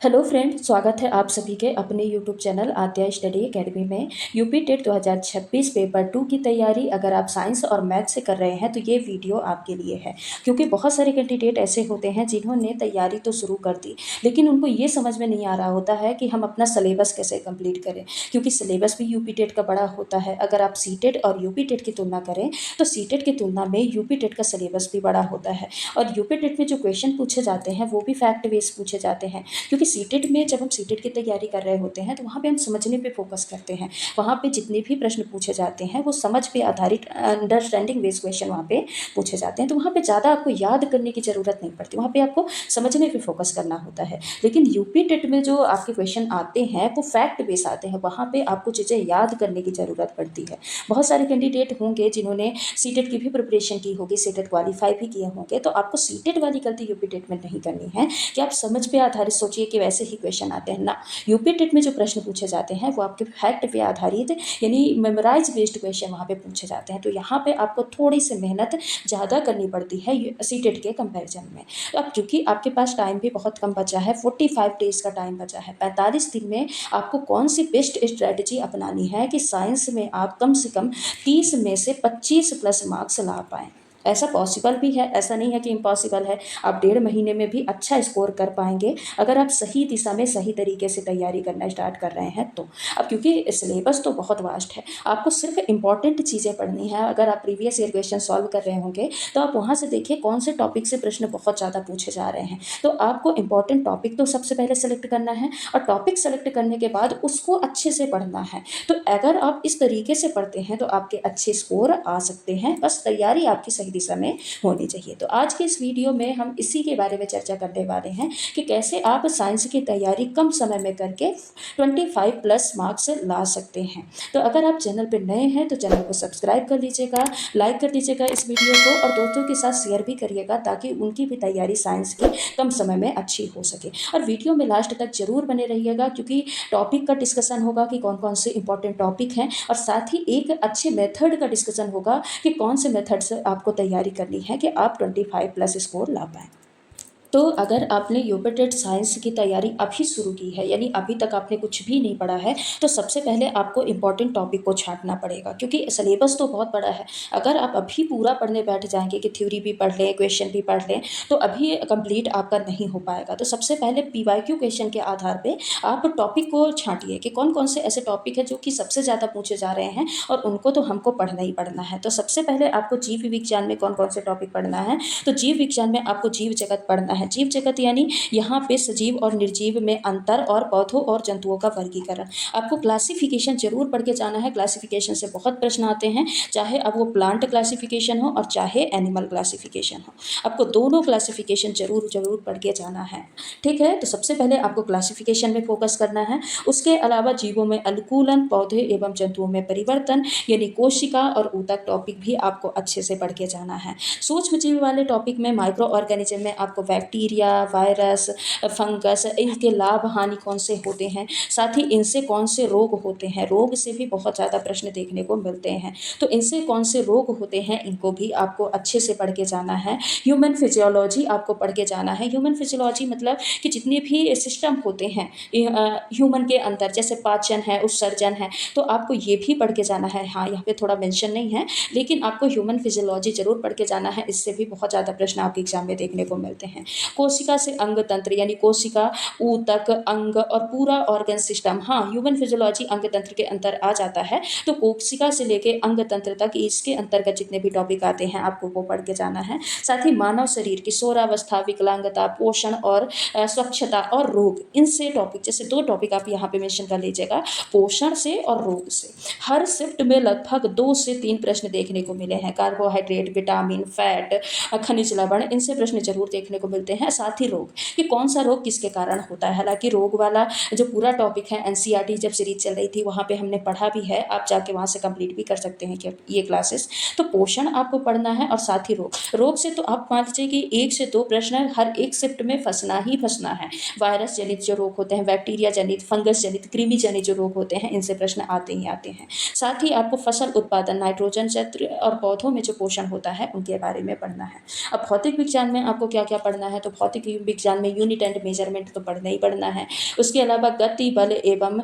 Hello friend, स्वागत है आप सभी के अपने यूट्यूब चैनल आद्या स्टडी एकेडमी में। यूपी टेट 2026 पेपर 2 की तैयारी अगर आप साइंस और मैथ से कर रहे हैं तो ये वीडियो आपके लिए है। क्योंकि बहुत सारे कैंडिडेट ऐसे होते हैं जिन्होंने तैयारी तो शुरू कर दी, लेकिन उनको ये समझ में नहीं आ रहा होता है कि हम अपना सिलेबस कैसे कंप्लीट करें। क्योंकि सिलेबस भी यूपी टेट का बड़ा होता है। अगर आप सी टेट और यूपी टेट की तुलना करें तो सी टेट की तुलना में यूपी टेट का सिलेबस भी बड़ा होता है। और यूपी टेट में जो क्वेश्चन पूछे जाते हैं वो भी फैक्ट बेस्ड पूछे जाते हैं। क्योंकि सीटेट में जब हम सीटेट की तैयारी कर रहे होते हैं तो वहाँ पे हम समझने पे फोकस करते हैं। वहाँ पे जितने भी प्रश्न पूछे जाते हैं वो समझ पे आधारित अंडरस्टैंडिंग बेस्ड क्वेश्चन वहाँ पे पूछे जाते हैं। तो वहाँ पे ज़्यादा आपको याद करने की ज़रूरत नहीं पड़ती, वहाँ पे आपको समझने पे फोकस करना होता है। लेकिन यूपी टेट में जो आपके क्वेश्चन आते हैं वो फैक्ट बेस्ड आते हैं, वहाँ पे आपको चीज़ें याद करने की ज़रूरत पड़ती है। बहुत सारे कैंडिडेट होंगे जिन्होंने सीटेट की भी प्रिपरेशन की होगी, सीटेट क्वालिफाई भी किए होंगे, तो आपको सीटेट वाली गलती यूपी टेट में नहीं करनी है कि आप समझ पे आधारित सोचिए कि वैसे ही क्वेश्चन आते हैं ना। यूपी टेट में जो प्रश्न पूछे जाते हैं वो आपके फैक्ट पे आधारित यानी मेमोराइज बेस्ड क्वेश्चन वहाँ पे पूछे जाते हैं। तो यहाँ पे आपको थोड़ी सी मेहनत ज़्यादा करनी पड़ती है सी टेट के कंपेरिजन में। तो अब क्योंकि आपके पास टाइम भी बहुत कम बचा है, 45 डेज का टाइम बचा है, 45 दिन में आपको कौन सी बेस्ट स्ट्रेटजी अपनानी है कि साइंस में आप कम से कम 30 में से 25 प्लस मार्क्स ला पाएँ। ऐसा पॉसिबल भी है, ऐसा नहीं है कि इम्पॉसिबल है। आप 1.5 महीने में भी अच्छा स्कोर कर पाएंगे अगर आप सही दिशा में सही तरीके से तैयारी करना स्टार्ट कर रहे हैं तो। अब क्योंकि सिलेबस तो बहुत वास्ट है, आपको सिर्फ इंपॉर्टेंट चीज़ें पढ़नी है। अगर आप प्रीवियस ईयर क्वेश्चन सॉल्व कर रहे होंगे तो आप वहाँ से देखिए कौन से टॉपिक से प्रश्न बहुत ज़्यादा पूछे जा रहे हैं। तो आपको इंपॉर्टेंट टॉपिक तो सबसे पहले सेलेक्ट करना है और टॉपिक सेलेक्ट करने के बाद उसको अच्छे से पढ़ना है। तो अगर आप इस तरीके से पढ़ते हैं तो आपके अच्छे स्कोर आ सकते हैं, बस तैयारी आपकी सही दिशा में होनी चाहिए। तो आज के इस वीडियो में हम इसी के बारे में चर्चा करने वाले हैं कि कैसे आप साइंस की तैयारी कम समय में करके 25 प्लस मार्क्स ला सकते हैं। तो अगर आप चैनल पर नए हैं तो चैनल को सब्सक्राइब कर लीजिएगा, लाइक कर दीजिएगा इस वीडियो को और दोस्तों के साथ शेयर भी करिएगा ताकि उनकी भी तैयारी साइंस की कम समय में अच्छी हो सके। और वीडियो में लास्ट तक जरूर बने रहिएगा क्योंकि टॉपिक का डिस्कशन होगा कि कौन कौन से इंपॉर्टेंट टॉपिक हैं और साथ ही एक अच्छे मेथड का डिस्कशन होगा कि कौन से मेथड से आपको तैयारी करनी है कि आप 25 प्लस स्कोर ला पाएँ। तो अगर आपने यूपी टेट साइंस की तैयारी अभी शुरू की है यानी अभी तक आपने कुछ भी नहीं पढ़ा है तो सबसे पहले आपको इंपॉर्टेंट टॉपिक को छांटना पड़ेगा क्योंकि सिलेबस तो बहुत बड़ा है। अगर आप अभी पूरा पढ़ने बैठ जाएंगे कि थ्योरी भी पढ़ लें, क्वेश्चन भी पढ़ लें, तो अभी कंप्लीट आपका नहीं हो पाएगा। तो सबसे पहले पीवाईक्यू क्वेश्चन के आधार पर आप टॉपिक को छांटिए कि कौन कौन से ऐसे टॉपिक है जो कि सबसे ज़्यादा पूछे जा रहे हैं और उनको तो हमको पढ़ना ही पढ़ना है। तो सबसे पहले आपको जीव विज्ञान में कौन कौन से टॉपिक पढ़ना है, तो जीव विज्ञान में आपको जीव जगत पढ़ना है। जीव जगत यानी यहाँ पे सजीव और निर्जीव में अंतर और पौधों और जंतुओं का वर्गीकरण। आपको क्लासिफिकेशन जरूर पढ़ के जाना है। क्लासिफिकेशन से बहुत प्रश्न आते हैं, चाहे अब वो प्लांट क्लासिफिकेशन हो और चाहे एनिमल क्लासिफिकेशन हो, आपको दोनों क्लासिफिकेशन जरूर जरूर पढ़ के जाना है। ठीक है, तो सबसे पहले आपको क्लासिफिकेशन में फोकस करना है। उसके अलावा जीवों में अनुकूलन, पौधे एवं जंतुओं में परिवर्तन यानी कोशिका और ऊतक टॉपिक भी आपको अच्छे से पढ़ के जाना है। सूक्ष्म जीव वाले टॉपिक में माइक्रो ऑर्गेनिज्म में आपको बैक्टीरिया, वायरस, फंगस, इनके लाभ हानि कौन से होते हैं, साथ ही इनसे कौन से रोग होते हैं। रोग से भी बहुत ज़्यादा प्रश्न देखने को मिलते हैं, तो इनसे कौन से रोग होते हैं इनको भी आपको अच्छे से पढ़ के जाना है। ह्यूमन फिजियोलॉजी आपको पढ़ के जाना है। ह्यूमन फिजियोलॉजी मतलब कि जितने भी सिस्टम होते हैं ह्यूमन के अंदर, जैसे पाचन है, उत्सर्जन है, तो आपको ये भी पढ़ के जाना है। हाँ, यहाँ पे थोड़ा मेंशन नहीं है लेकिन आपको ह्यूमन फिजियोलॉजी जरूर पढ़ के जाना है, इससे भी बहुत ज़्यादा प्रश्न आपके एग्जाम में देखने को मिलते हैं। कोशिका से अंग तंत्र यानी कोशिका, ऊतक, अंग और पूरा ऑर्गन सिस्टम, हाँ ह्यूमन फिजियोलॉजी अंग तंत्र के अंतर आ जाता है। तो कोशिका से लेके अंग तंत्र तक इसके अंतर्गत जितने भी टॉपिक आते हैं आपको वो पढ़ के जाना है। साथ ही मानव शरीर, किशोरावस्था, विकलांगता, पोषण और स्वच्छता और रोग, इनसे टॉपिक, जैसे दो टॉपिक आप यहाँ पे मेंशन कर लीजिएगा, पोषण से और रोग से। हर शिफ्ट में लगभग 2 से 3 प्रश्न देखने को मिले हैं। कार्बोहाइड्रेट, विटामिन, फैट, खनिज लवण, इनसे प्रश्न जरूर देखने को मिलते हैं। साथ ही रोग, कि कौन सा रोग किसके कारण होता है। हालांकि रोग वाला जो पूरा टॉपिक है एनसीईआरटी जब सीरीज चल रही थी वहाँ पे हमने पढ़ा भी है, आप जाके वहाँ से कंप्लीट भी कर सकते हैं ये क्लासेस। तो पोषण आपको पढ़ना है और साथ ही रोग। रोग से तो आप मान लीजिए कि 1 से 2 प्रश्न हर एक शिफ्ट में फंसना ही फंसना है। वायरस जनित जो रोग होते हैं, बैक्टीरिया जनित, फंगस जनित, कृमि जनित जो रोग होते हैं, इनसे प्रश्न आते ही आते हैं। साथ ही आपको फसल उत्पादन, नाइट्रोजन चक्र और पौधों में जो पोषण होता है उनके बारे में पढ़ना है। अब भौतिक विज्ञान में आपको क्या क्या पढ़ना है तो भौतिक विज्ञान में यूनिट एंड मेजरमेंट तो पढ़ना ही पढ़ना है। उसके अलावा गति, बल एवं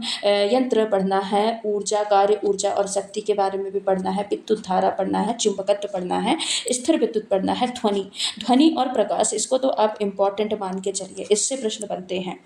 यंत्र पढ़ना है, ऊर्जा, कार्य, ऊर्जा और शक्ति के बारे में भी पढ़ना है, विद्युत धारा पढ़ना है, चुंबकत्व पढ़ना है, स्थिर विद्युत पढ़ना है, ध्वनि, ध्वनि और प्रकाश, इसको तो आप इम्पोर्टेंट मान के चलिए, इससे प्रश्न बनते हैं।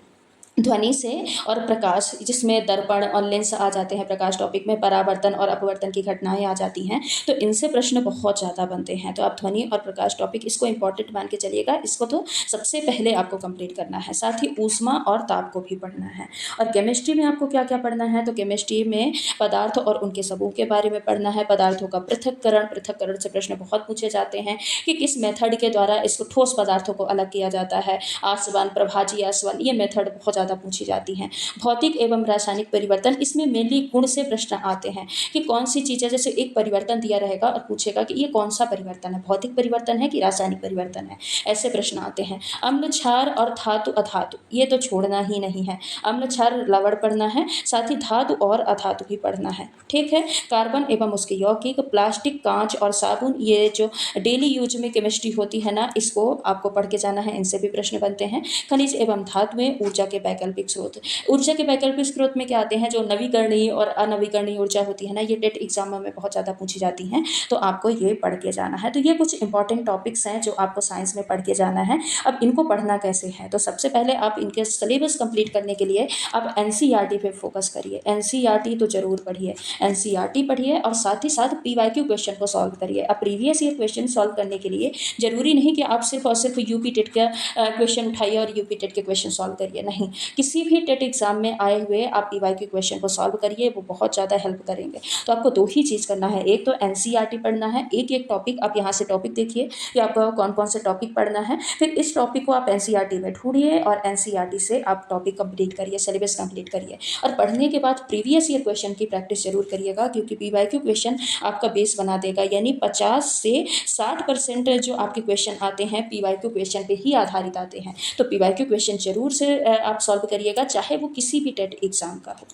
ध्वनि से और प्रकाश, जिसमें दर्पण और लेंस आ जाते हैं प्रकाश टॉपिक में, परावर्तन और अपवर्तन की घटनाएं आ जाती हैं, तो इनसे प्रश्न बहुत ज़्यादा बनते हैं। तो आप ध्वनि और प्रकाश टॉपिक इसको इंपॉर्टेंट मान के चलिएगा, इसको तो सबसे पहले आपको कंप्लीट करना है। साथ ही ऊष्मा और ताप को भी पढ़ना है। और केमिस्ट्री में आपको क्या क्या पढ़ना है, तो केमिस्ट्री में पदार्थ और उनके समूह के बारे में पढ़ना है, पदार्थों का पृथक्करण, पृथक्करण से प्रश्न बहुत पूछे जाते हैं कि किस मेथड के द्वारा इसको ठोस पदार्थों को अलग किया जाता है, आसवन, प्रभाजी आसवन, ये मेथड बहुत ज़्यादा पूछी जाती हैं। भौतिक एवं रासायनिक परिवर्तन, इसमें मेनली गुण से प्रश्न आते हैं कि कौन सी चीज़ें, जैसे एक परिवर्तन दिया रहेगा और पूछेगा कि ये कौन सा परिवर्तन है, भौतिक परिवर्तन है कि रासायनिक परिवर्तन है, ऐसे प्रश्न आते हैं। अम्ल, क्षार और धातु अधातु, ये तो छोड़ना ही नहीं है। अम्ल, क्षार, लवण पढ़ना है, साथ ही धातु और अधातु भी पढ़ना है। ठीक है। कार्बन एवं उसके यौगिक, प्लास्टिक, कांच और साबुन, ये जो डेली यूज में केमिस्ट्री होती है ना, इसको आपको पढ़ के जाना है, इनसे भी प्रश्न बनते हैं। खनिज एवं धातुएं, ऊर्जा के वैकल्पिक स्रोत, ऊर्जा के वैकल्पिक स्रोत में क्या आते हैं, जो नवीकरणीय और अनवीकरणीय ऊर्जा होती है ना, ये टेट एग्जाम में बहुत ज़्यादा पूछी जाती हैं, तो आपको ये पढ़ के जाना है। तो ये कुछ इंपॉर्टेंट टॉपिक्स हैं जो आपको साइंस में पढ़ के जाना है। अब इनको पढ़ना कैसे है, तो सबसे पहले आप इनके सिलेबस कंप्लीट करने के लिए आप एनसीईआरटी पे फोकस करिए। एनसीईआरटी तो जरूर पढ़िए, एनसीईआरटी पढ़िए और साथ ही साथ पीवाईक्यू क्वेश्चन को सॉल्व करिए। अब प्रीवियस ईयर क्वेश्चन सॉल्व करने के लिए जरूरी नहीं कि आप सिर्फ और सिर्फ यूपी टेट का क्वेश्चन उठाइए और यूपी टेट के क्वेश्चन सॉल्व करिए, नहीं, किसी भी टेट एग्जाम में आए हुए आप पीवाईक्यू क्वेश्चन को सॉल्व करिए, वो बहुत ज़्यादा हेल्प करेंगे। तो आपको दो ही चीज़ करना है, एक तो एनसीईआरटी पढ़ना है, एक एक टॉपिक आप यहाँ से टॉपिक देखिए कि आपको कौन कौन से टॉपिक पढ़ना है, फिर इस टॉपिक को आप एनसीईआरटी में ढूंढिए और एनसीईआरटी से आप टॉपिक कंप्लीट करिए, सिलेबस कंप्लीट करिए। और पढ़ने के बाद प्रीवियस ईयर क्वेश्चन की प्रैक्टिस जरूर करिएगा, क्योंकि पीवाईक्यू क्वेश्चन आपका बेस बना देगा। यानी 50 से 60% जो आपके क्वेश्चन आते हैं पीवाईक्यू क्वेश्चन पे ही आधारित आते हैं। तो पीवाईक्यू क्वेश्चन जरूर से आप सॉल्व करिएगा, चाहे वो किसी भी टेट एग्जाम का हो।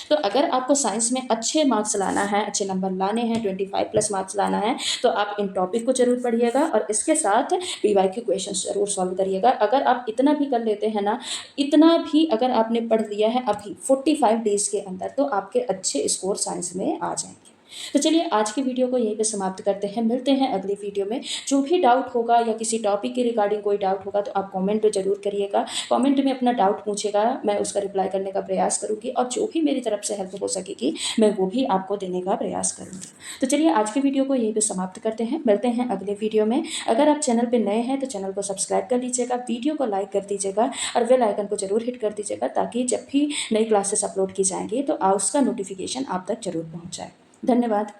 तो अगर आपको साइंस में अच्छे मार्क्स लाना है, अच्छे नंबर लाने हैं, 25+ मार्क्स लाना है, तो आप इन टॉपिक को जरूर पढ़िएगा और इसके साथ पीवाईक्यू क्वेश्चन जरूर सॉल्व करिएगा। अगर आप इतना भी कर लेते हैं ना, इतना भी अगर आपने पढ़ लिया है अभी 45 डेज के अंदर, तो आपके अच्छे स्कोर साइंस में आ जाएंगे। तो चलिए आज की वीडियो को यहीं पे समाप्त करते हैं, मिलते हैं अगली वीडियो में। जो भी डाउट होगा या किसी टॉपिक के रिगार्डिंग कोई डाउट होगा तो आप कमेंट पे जरूर करिएगा, कमेंट में अपना डाउट पूछेगा, मैं उसका रिप्लाई करने का प्रयास करूँगी और जो भी मेरी तरफ से हेल्प हो सकेगी मैं वो भी आपको देने का प्रयास करूँगी। तो चलिए आज की वीडियो को यहीं पर समाप्त करते हैं, मिलते हैं अगले वीडियो में। अगर आप चैनल पर नए हैं तो चैनल को सब्सक्राइब कर लीजिएगा, वीडियो को लाइक कर दीजिएगा और बेल आइकन को जरूर हिट कर दीजिएगा, ताकि जब भी नई क्लासेस अपलोड की जाएंगी तो उसका नोटिफिकेशन आप तक जरूर पहुँच जाए। धन्यवाद।